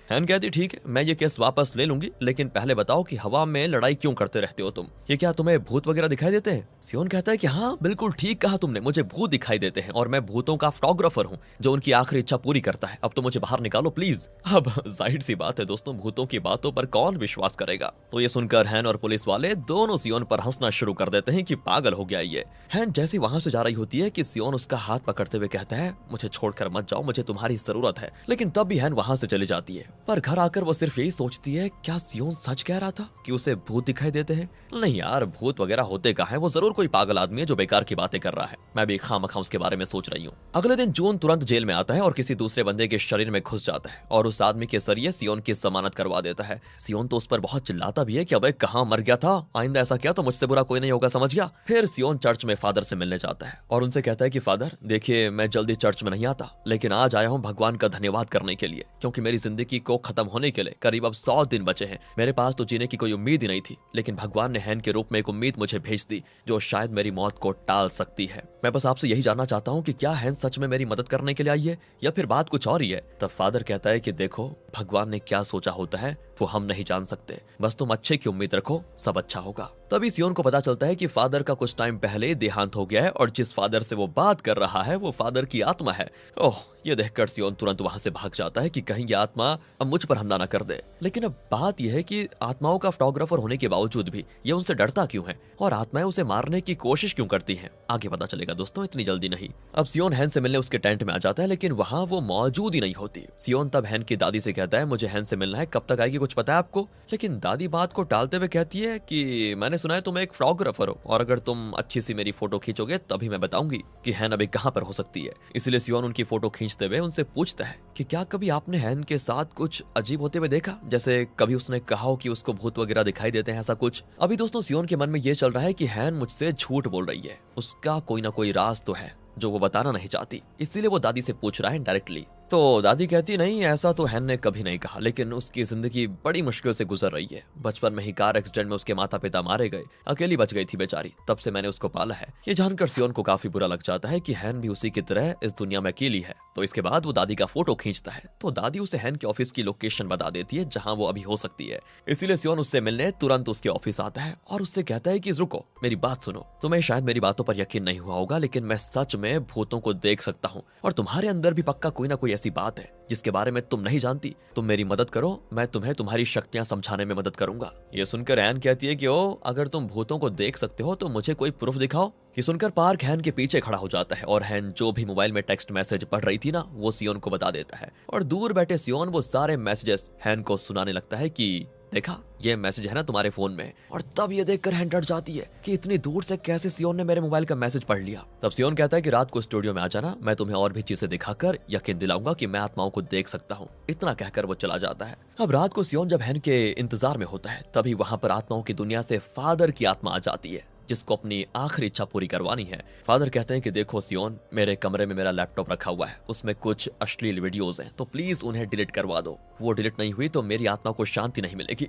हैन कहती ठीक है मैं ये केस वापस ले लूंगी, लेकिन पहले बताओ कि हवा में लड़ाई क्यों करते रहते हो तुम, ये क्या तुम्हें भूत वगैरह दिखाई देते हैं? सियोन कहता है कि हाँ बिल्कुल ठीक कहा तुमने, मुझे भूत दिखाई देते हैं और मैं भूतों का फोटोग्राफर हूँ जो उनकी आखिरी इच्छा पूरी करता है। अब तो मुझे बाहर निकालो प्लीज। अब जाहिर सी बात है दोस्तों, भूतों की बातों पर कौन विश्वास करेगा। तो ये सुनकर हैन और पुलिस वाले दोनों सियोन पर हंसना शुरू कर देते हैं कि पागल हो गया ये। हैन जैसी वहां से जा रही होती है कि सियोन उसका हाथ पकड़ते हुए कहता है मुझे छोड़कर मत जाओ, मुझे तुम्हारी जरूरत है, लेकिन तब भी हैन वहां से चली जाती है। पर घर आकर वो सिर्फ यही सोचती है क्या सियोन सच कह रहा था कि उसे भूत दिखाई देते हैं? नहीं यार, भूत वगैरह होते कहाँ है, वो जरूर कोई पागल आदमी है जो बेकार की बातें कर रहा है। मैं भी खामखा उसके बारे में सोच रही हूँ। अगले दिन जून तुरंत जेल में आता है और किसी दूसरे बंदे के शरीर में घुस जाता है और उस आदमी के जरिए सियोन की जमानत करवा देता है। सियोन तो उस पर बहुत चिल्लाता भी है कि अबे कहाँ मर गया था, आइंदा ऐसा किया तो मुझसे बुरा कोई नहीं होगा, समझ गया। फिर सियोन चर्च में फादर से मिलने जाता है और उनसे कहता है कि फादर देखिए मैं जल्दी चर्च में नहीं आता, लेकिन आज आया हूँ भगवान का धन्यवाद करने के लिए, क्योंकि मेरी जिंदगी को खत्म होने के लिए करीब अब 100 दिन बचे हैं। मेरे पास तो जीने की कोई उम्मीद ही नहीं थी, लेकिन भगवान ने हैन के रूप में एक उम्मीद मुझे भेज दी जो शायद मेरी मौत को टाल सकती है। मैं बस आपसे यही जानना चाहता हूँ कि क्या हैन सच में मेरी मदद करने के लिए आई है या फिर बात कुछ और ही है। तब फादर कहता है कि देखो भगवान ने क्या सोचा होता है वो हम नहीं जान सकते, बस तुम अच्छे की उम्मीद रखो, सब अच्छा होगा। तभी सियोन को पता चलता है कि फादर का कुछ टाइम पहले देहांत हो गया है और जिस फादर से वो बात कर रहा है वो फादर की आत्मा है। ओह, ये देखकर सियोन तुरंत वहां से भाग जाता है कि कहीं ये आत्मा अब मुझ पर हमला न कर दे। लेकिन अब बात यह है कि आत्माओं का फोटोग्राफर होने के बावजूद भी ये उनसे डरता क्यों है और आत्माएं उसे मारने की कोशिश क्यों करती हैं, आगे पता चलेगा दोस्तों, इतनी जल्दी नहीं। अब सियोन हैन से मिलने उसके टेंट में आ जाता है, लेकिन वहां वो मौजूद ही नहीं होती। सियोन तब हैन की दादी से कहता है मुझे हैन से मिलना है, कब तक आएगी कुछ पता है आपको? लेकिन दादी बात को टालते हुए कहती है कि मैंने सुना है तुम एक फोटोग्राफर हो और अगर तुम अच्छी सी मेरी फोटो खींचोगे तभी मैं बताऊंगी कि हैन अभी कहां पर हो सकती है। इसलिए सियोन उनकी फोटो खींचते हुए उनसे पूछता है कि क्या कभी आपने हैन के साथ कुछ अजीब होते हुए देखा, जैसे कभी उसने कहा हो कि उसको भूत वगैरह दिखाई देते हैं, ऐसा कुछ। अभी दोस्तों सियोन के मन में ये चल रहा है कि हैन मुझसे झूठ बोल रही है, उसका कोई ना कोई राज तो है जो वो बताना नहीं चाहती, इसीलिए वो दादी से पूछ रहा है डायरेक्टली। तो दादी कहती नहीं ऐसा तो हैन ने कभी नहीं कहा, लेकिन उसकी जिंदगी बड़ी मुश्किल से गुजर रही है। बचपन में ही कार एक्सीडेंट में उसके माता पिता मारे गए, अकेली बच गई थी बेचारी, तब से मैंने उसको पाला है। ये जानकर सियोन को काफी बुरा लग जाता है कि हैन भी उसी की तरह इस दुनिया में अकेली है। तो इसके बाद वो दादी का फोटो खींचता है तो दादी उसे हैन के ऑफिस की लोकेशन बता देती है जहां वो अभी हो सकती है। इसीलिए सियोन उससे मिलने तुरंत उसके ऑफिस आता है और उससे कहता है कि रुको मेरी बात सुनो, तुम्हें शायद मेरी बातों पर यकीन नहीं हुआ होगा, लेकिन मैं सच में भूतों को देख सकता हूँ और तुम्हारे अंदर भी पक्का कोई ना कोई ऐसी बात है जिसके बारे में तुम नहीं जानती। तुम मेरी मदद करो, मैं तुम्हें तुम्हारी शक्तियां समझाने में मदद करूंगा। ये सुनकर हैन कहती है कि ओ अगर तुम भूतों को देख सकते हो तो मुझे कोई प्रूफ दिखाओ। ये सुनकर पार्क हैन के पीछे खड़ा हो जाता है और हैन जो भी मोबाइल में टेक्स्ट मैसेज पढ़ रही थी ना वो सियोन को बता देता है और दूर बैठे सियोन वो सारे मैसेजेस हैन को सुनाने लगता है कि देखा ये मैसेज है ना तुम्हारे फोन में। और तब ये देखकर हैन डर जाती है कि इतनी दूर से कैसे सियोन ने मेरे मोबाइल का मैसेज पढ़ लिया। तब सियोन कहता है कि रात को स्टूडियो में आ जाना, मैं तुम्हें और भी चीजें दिखाकर यकीन दिलाऊंगा कि मैं आत्माओं को देख सकता हूँ। इतना कहकर वो चला जाता है। अब रात को सियोन जब हैन के इंतजार में होता है तभी वहां पर आत्माओं की दुनिया से फादर की आत्मा आ जाती है जिसको अपनी आखिरी इच्छा पूरी करवानी है। फादर कहते हैं कि देखो सियोन, मेरे कमरे में मेरा लैपटॉप रखा हुआ है, उसमें कुछ अश्लील वीडियोस हैं, तो प्लीज उन्हें डिलीट करवा दो। वो डिलीट नहीं हुई तो मेरी आत्मा को शांति नहीं मिलेगी।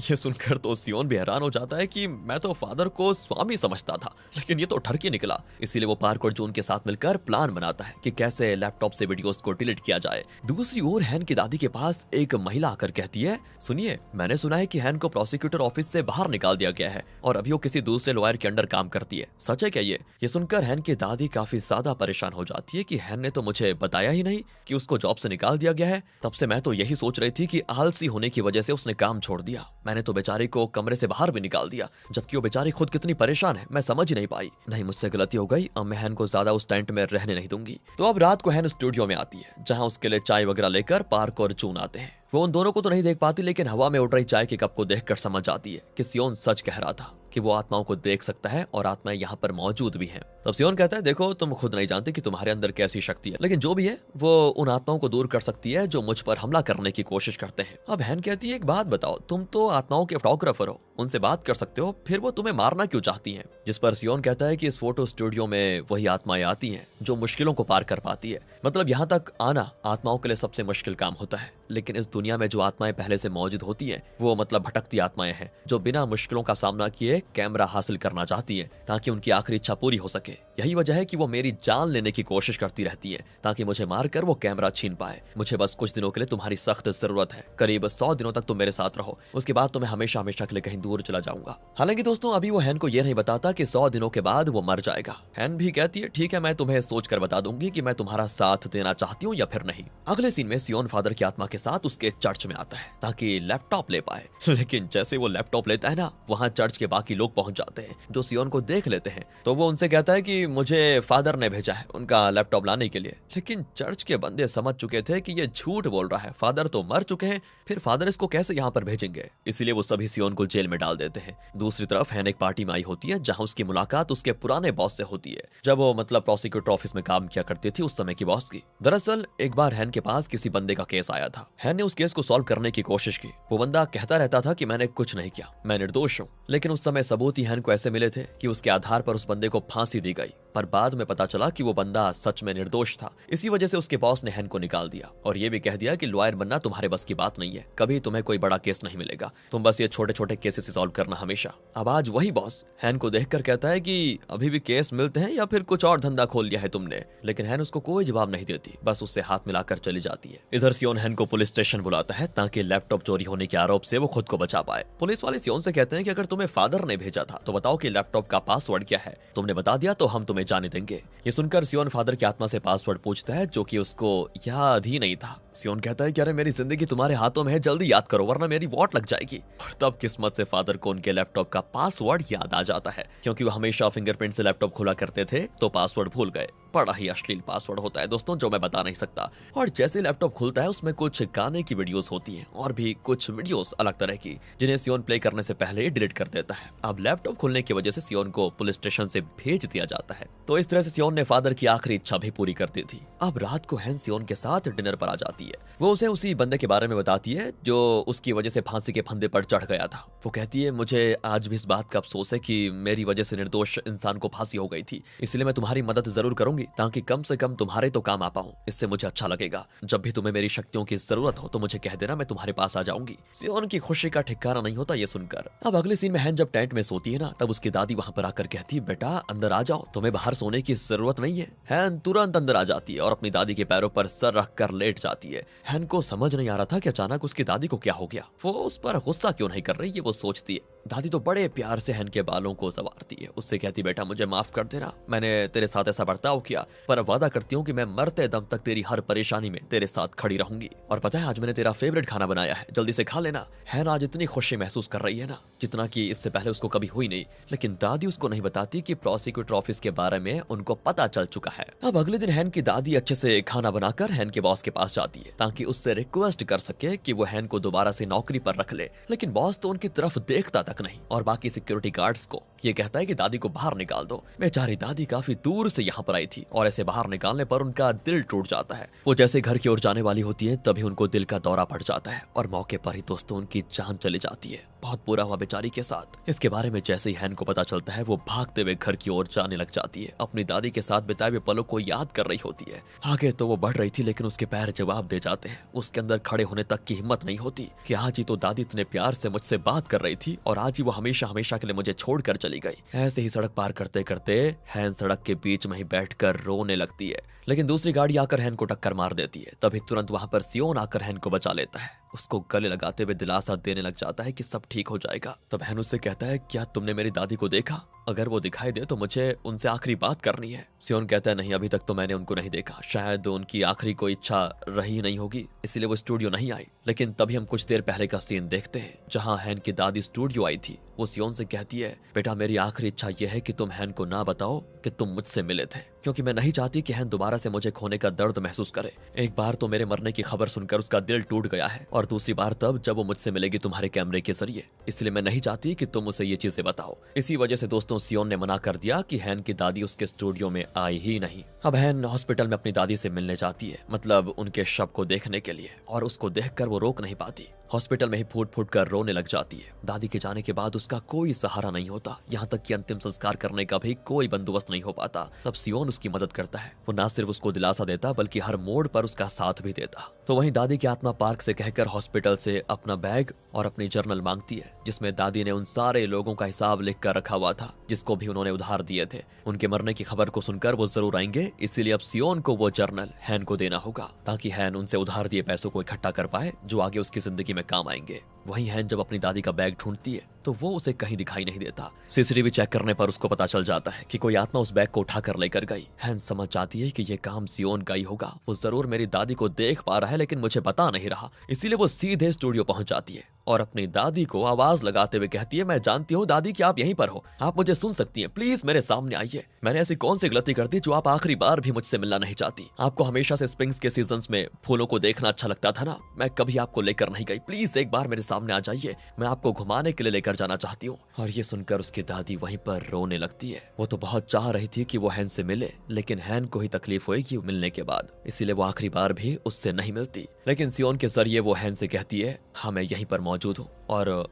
ये सुनकर तो सियोन भी हैरान हो जाता है कि मैं तो फादर को स्वामी समझता था, लेकिन ये तो ठरकी निकला। इसीलिए वो पार्क और जून के साथ मिलकर प्लान बनाता है कि कैसे लैपटॉप से वीडियोस को डिलीट किया जाए। दूसरी ओर हैन की दादी के पास एक महिला आकर कहती है, सुनिए, मैंने सुना है कि हैन को प्रोसिक्यूटर ऑफिस से बाहर निकाल दिया गया है और अभी वो किसी दूसरे लॉयर के अंडर काम करती है। सच है क्या ये सुनकर हैन की दादी काफी ज्यादा परेशान हो जाती है कि हैन ने तो मुझे बताया ही नहीं कि उसको जॉब से निकाल दिया गया है। तब से मैं तो यही सोच रही थी कि आलसी होने की वजह से उसने काम छोड़ दिया। मैंने तो बेचारी को कमरे से बाहर भी निकाल दिया, जबकि वो बेचारी खुद कितनी परेशान है, मैं समझ ही नहीं पाई। नहीं, मुझसे गलती हो गई, अब मैं हैन को ज्यादा उस टेंट में रहने नहीं दूंगी। तो अब रात को हैन स्टूडियो में आती है, जहां उसके लिए चाय वगैरह लेकर पार्क और जून आते हैं। वो उन दोनों को तो नहीं देख पाती, लेकिन हवा में उड़ रही चाय के कप को देखकर समझ जाती है कि सियोन सच कह रहा था कि वो आत्माओं को देख सकता है और आत्माएं यहाँ पर मौजूद भी हैं। तब सियोन कहता है, देखो, तुम खुद नहीं जानते कि तुम्हारे अंदर कैसी शक्ति है, लेकिन जो भी है वो उन आत्माओं को दूर कर सकती है जो मुझ पर हमला करने की कोशिश करते हैं। अब हैन कहती है, एक बात बताओ, तुम तो आत्माओं के फोटोग्राफर हो, उनसे बात कर सकते हो, फिर वो तुम्हें मारना क्यों चाहती हैं? जिस पर सियोन कहता है कि इस फोटो स्टूडियो में वही आत्माएं आती हैं जो मुश्किलों को पार कर पाती है। मतलब यहाँ तक आना आत्माओं के लिए सबसे मुश्किल काम होता है, लेकिन इस दुनिया में जो आत्माएं पहले से मौजूद होती हैं वो मतलब भटकती आत्माएं हैं जो बिना मुश्किलों का सामना किए कैमरा हासिल करना चाहती हैं ताकि उनकी आखिरी इच्छा पूरी हो सके। यही वजह है कि वो मेरी जान लेने की कोशिश करती रहती है ताकि मुझे मारकर वो कैमरा छीन पाए। मुझे बस कुछ दिनों के लिए तुम्हारी सख्त जरूरत है, करीब 100 दिनों तक तुम मेरे साथ रहो, उसके बाद तो मैं हमेशा हमेशा के लिए कहीं दूर चला जाऊंगा। हालांकि दोस्तों, अभी वो हैन को ये नहीं बताता कि 100 दिनों के बाद वो मर जाएगा। हैन भी कहती है, ठीक है, मैं तुम्हें सोच कर बता दूंगी कि मैं तुम्हारा साथ देना चाहती हूँ या फिर नहीं। अगले सीन में सियोन फादर की आत्मा के साथ उसके चर्च में आता है ताकि लैपटॉप ले पाए, लेकिन जैसे वो लैपटॉप लेता है ना, वहाँ चर्च के बाकी लोग पहुंच जाते हैं जो सियोन को देख लेते हैं। तो वो उनसे कहता है कि मुझे फादर ने भेजा है उनका लैपटॉप लाने के लिए, लेकिन चर्च के बंदे समझ चुके थे कि ये झूठ बोल रहा है, फादर तो मर चुके हैं, फिर फादर इसको कैसे यहाँ पर भेजेंगे। इसीलिए वो सभी सियोन को जेल में डाल देते हैं। दूसरी तरफ हैन एक पार्टी में आई होती है जहाँ उसकी मुलाकात उसके पुराने बॉस से होती है, जब वो मतलब प्रोसिक्यूटर ऑफिस में काम किया करती थी उस समय की बॉस की। दरअसल एक बार हैन के पास किसी बंदे का केस आया था। हैन ने उस केस को सॉल्व करने की कोशिश की। वो बंदा कहता रहता था कि मैंने कुछ नहीं किया, मैं निर्दोष हूँ, लेकिन उस समय सबूत ही हैन को ऐसे मिले थे कि उसके आधार पर उस बंदे को फांसी दी गई। पर बाद में पता चला कि वो बंदा सच में निर्दोष था। इसी वजह से उसके बॉस ने हैन को निकाल दिया और ये भी कह दिया कि लॉयर बनना तुम्हारे बस की बात नहीं है, कभी तुम्हें कोई बड़ा केस नहीं मिलेगा, तुम बस ये छोटे छोटे केसेस सॉल्व करना हमेशा। अब आज वही बॉस हैन को देखकर कहता है कि अभी भी केस मिलते हैं या फिर कुछ और धंधा खोल लिया है तुमने, लेकिन हैन उसको कोई जवाब नहीं देती, बस उससे हाथ मिलाकर चली जाती है। इधर सियोन हैन को पुलिस स्टेशन बुलाता है ताकि लैपटॉप चोरी होने के आरोप से वो खुद को बचा पाए। पुलिस वाले सियोन से कहते हैं कि अगर तुम्हें फादर ने भेजा था तो बताओ कि लैपटॉप का पासवर्ड क्या है, तुमने बता दिया तो हम तुम्हें जाने देंगे। ये सुनकर सियोन फादर की आत्मा से पासवर्ड पूछता है जो कि उसको याद ही नहीं था। सियोन कहता है कि अरे मेरी जिंदगी तुम्हारे हाथों में है, जल्दी याद करो वरना मेरी वॉट लग जाएगी। और तब किस्मत से फादर को उनके लैपटॉप का पासवर्ड याद आ जाता है। क्योंकि वो हमेशा फिंगरप्रिंट से लैपटॉप खोला करते थे तो पासवर्ड भूल गए। बड़ा ही अश्लील पासवर्ड होता है दोस्तों, जो मैं बता नहीं सकता। और जैसे लैपटॉप खुलता है उसमें कुछ गाने की वीडियोस होती हैं और भी कुछ वीडियोस अलग तरह की, जिन्हें सियोन प्ले करने से पहले ही डिलीट कर देता है। अब लैपटॉप खुलने की वजह से सियोन को पुलिस स्टेशन से भेज दिया जाता है। तो इस तरह से सियोन ने फादर की आखिरी इच्छा भी पूरी कर दी थी। अब रात को हैन सियोन के साथ डिनर पर आ जाती है। वो उसे उसी बंदे के बारे में बताती है जो उसकी वजह से फांसी के फंदे पर चढ़ गया था। वो कहती है, मुझे आज भी इस बात का अफसोस है कि मेरी वजह से निर्दोष इंसान को फांसी हो गई थी, इसलिए मैं तुम्हारी मदद जरूर करूंगी ताकि कम से कम तुम्हारे तो काम आ पाऊं, इससे मुझे अच्छा लगेगा। जब भी तुम्हें मेरी शक्तियों की जरूरत हो तो मुझे कह देना, मैं तुम्हारे पास आ जाऊंगी। सियोन की खुशी का ठिकाना नहीं होता ये सुनकर। अब अगले सीन में हैन जब टेंट में सोती है ना, तब उसकी दादी वहां पर आकर कहती है, बेटा अंदर आ जाओ, तुम्हें बाहर सोने की जरूरत नहीं है। हैन तुरंत अंदर आ जाती है और अपनी दादी के पैरों पर सर रखकर लेट जाती है। हैन को समझ नहीं आ रहा था कि अचानक उसकी दादी को क्या हो गया, वो उस पर गुस्सा क्यों नहीं कर रही है, वो सोचती है। दादी तो बड़े प्यार से हैन के बालों को संवारती है, उससे कहती, बेटा मुझे माफ कर देना, मैंने तेरे साथ ऐसा बर्ताव किया, पर वादा करती हूँ कि मैं मरते दम तक तेरी हर परेशानी में तेरे साथ खड़ी रहूंगी। और पता है आज मैंने तेरा फेवरेट खाना बनाया है, जल्दी से खा लेना। हैन आज इतनी खुशी महसूस कर रही है ना, जितना कि इससे पहले उसको कभी हुई नहीं। लेकिन दादी उसको नहीं बताती कि प्रोसिक्यूटर ऑफिस के बारे में उनको पता चल चुका है। अब अगले दिन हैन की दादी अच्छे से खाना बनाकर हैन के बॉस के पास जाती है ताकि उससे रिक्वेस्ट कर सके कि वो हैन को दोबारा से नौकरी पर रख ले। लेकिन बॉस तो उनकी तरफ देखता तक नहीं और बाकी सिक्योरिटी गार्ड्स को ये कहता है कि दादी को बाहर निकाल दो। बेचारी दादी काफी दूर से यहाँ पर आई थी और ऐसे बाहर निकालने पर उनका दिल टूट जाता है। वो जैसे घर की ओर जाने वाली होती है तभी उनको दिल का दौरा पड़ जाता है और मौके पर ही दोस्तों उनकी जान चली जाती है। बहुत बुरा हुआ बेचारी के साथ। इसके बारे में जैसे ही हैन को पता चलता है वो भागते हुए घर की ओर जाने लग जाती है। अपनी दादी के साथ बिताए हुए पलों को याद कर रही होती है। आगे तो वो बढ़ रही थी लेकिन उसके पैर जवाब दे जाते हैं। उसके अंदर खड़े होने तक की हिम्मत नहीं होती कि आज ही तो दादी इतने प्यार से मुझसे बात कर रही थी और आज ही वो हमेशा हमेशा के लिए मुझे छोड़कर चली गई। ऐसे ही सड़क पार करते करते हैन सड़क के बीच में ही बैठकर रोने लगती है। लेकिन दूसरी गाड़ी आकर हैन को टक्कर मार देती है। तभी तुरंत वहां पर सियोन आकर हैन को बचा लेता है। उसको गले लगाते हुए दिलासा देने लग जाता है कि सब ठीक हो जाएगा। तब हैन उससे कहता है, क्या तुमने मेरी दादी को देखा? अगर वो दिखाई दे तो मुझे उनसे आखिरी बात करनी है। सियोन कहता है, नहीं, अभी तक तो मैंने उनको नहीं देखा। शायद उनकी आखिरी कोई इच्छा रही नहीं होगी, इसीलिए वो स्टूडियो नहीं आई। लेकिन तभी हम कुछ देर पहले का सीन देखते हैं जहाँ हैन की दादी स्टूडियो आई थी। वो सियोन से कहती है, बेटा मेरी आखिरी इच्छा यह है कि तुम हैन को ना बताओ कि तुम मुझसे मिले थे, क्योंकि मैं नहीं चाहती कि हैन दोबारा से मुझे खोने का दर्द महसूस करे। एक बार तो मेरे मरने की खबर सुनकर उसका दिल टूट गया है और दूसरी बार तब जब वो मुझसे मिलेगी तुम्हारे कैमरे के जरिए। इसलिए मैं नहीं चाहती कि तुम उसे ये चीजें बताओ। इसी वजह से दोस्तों सियोन ने मना कर दिया कि हैन की दादी उसके स्टूडियो में आई ही नहीं। अब हैन हॉस्पिटल में अपनी दादी से मिलने जाती है, मतलब उनके शव को देखने के लिए, और उसको देखकर वो रोक नहीं पाती। हॉस्पिटल में ही फूट फूट कर रोने लग जाती है। दादी के जाने के बाद उसका कोई सहारा नहीं होता, यहाँ तक कि अंतिम संस्कार करने का भी कोई बंदोबस्त नहीं हो पाता। तब सियोन उसकी मदद करता है। वो न सिर्फ उसको दिलासा देता बल्कि हर मोड़ पर उसका साथ भी देता। तो वहीं दादी की आत्मा पार्क से कहकर हॉस्पिटल से अपना बैग और अपनी जर्नल मांगती है, जिसमें दादी ने उन सारे लोगों का हिसाब लिख कर रखा हुआ था जिसको भी उन्होंने उधार दिए थे। उनके मरने की खबर को सुनकर वो जरूर आएंगे, इसीलिए अब सियोन को वो जर्नल हैन को देना होगा ताकि हैन उनसे उधार दिए पैसों को इकट्ठा कर पाए जो आगे उसकी जिंदगी में काम आएंगे। वहीं हैन जब अपनी दादी का बैग ढूंढती है तो वो उसे कहीं दिखाई नहीं देता। सीसीटीवी चेक करने पर उसको पता चल जाता है कि कोई आत्मा उस बैग को उठाकर लेकर गई। हैन समझ जाती है कि ये काम सियोन का ही होगा। वो जरूर मेरी दादी को देख पा रहा है लेकिन मुझे बता नहीं रहा, इसीलिए वो सीधे स्टूडियो पहुंच जाती है और अपनी दादी को आवाज लगाते हुए कहती है, मैं जानती हूँ दादी कि आप यहीं पर हो, आप मुझे सुन सकती हैं, प्लीज मेरे सामने आइए। मैंने ऐसी कौन सी गलती कर दी जो आप आखिरी बार भी मुझसे मिलना नहीं चाहती? आपको हमेशा से स्प्रिंग्स के सीजन्स में फूलों को देखना अच्छा लगता था ना, मैं कभी आपको लेकर नहीं गई, प्लीज एक बार मेरे सामने आ जाइए, मैं आपको घुमाने के लिए लेकर जाना चाहती हूँ। और ये सुनकर उसकी दादी वहीं पर रोने लगती है। वो तो बहुत चाह रही थी कि वो हैन से मिले, लेकिन हैन को ही तकलीफ होगी मिलने के बाद, इसीलिए वो आखिरी बार भी उससे नहीं मिलती। लेकिन सियोन के जरिए वो हैन से कहती है, हाँ मैं यहीं पर मौजूद हूँ और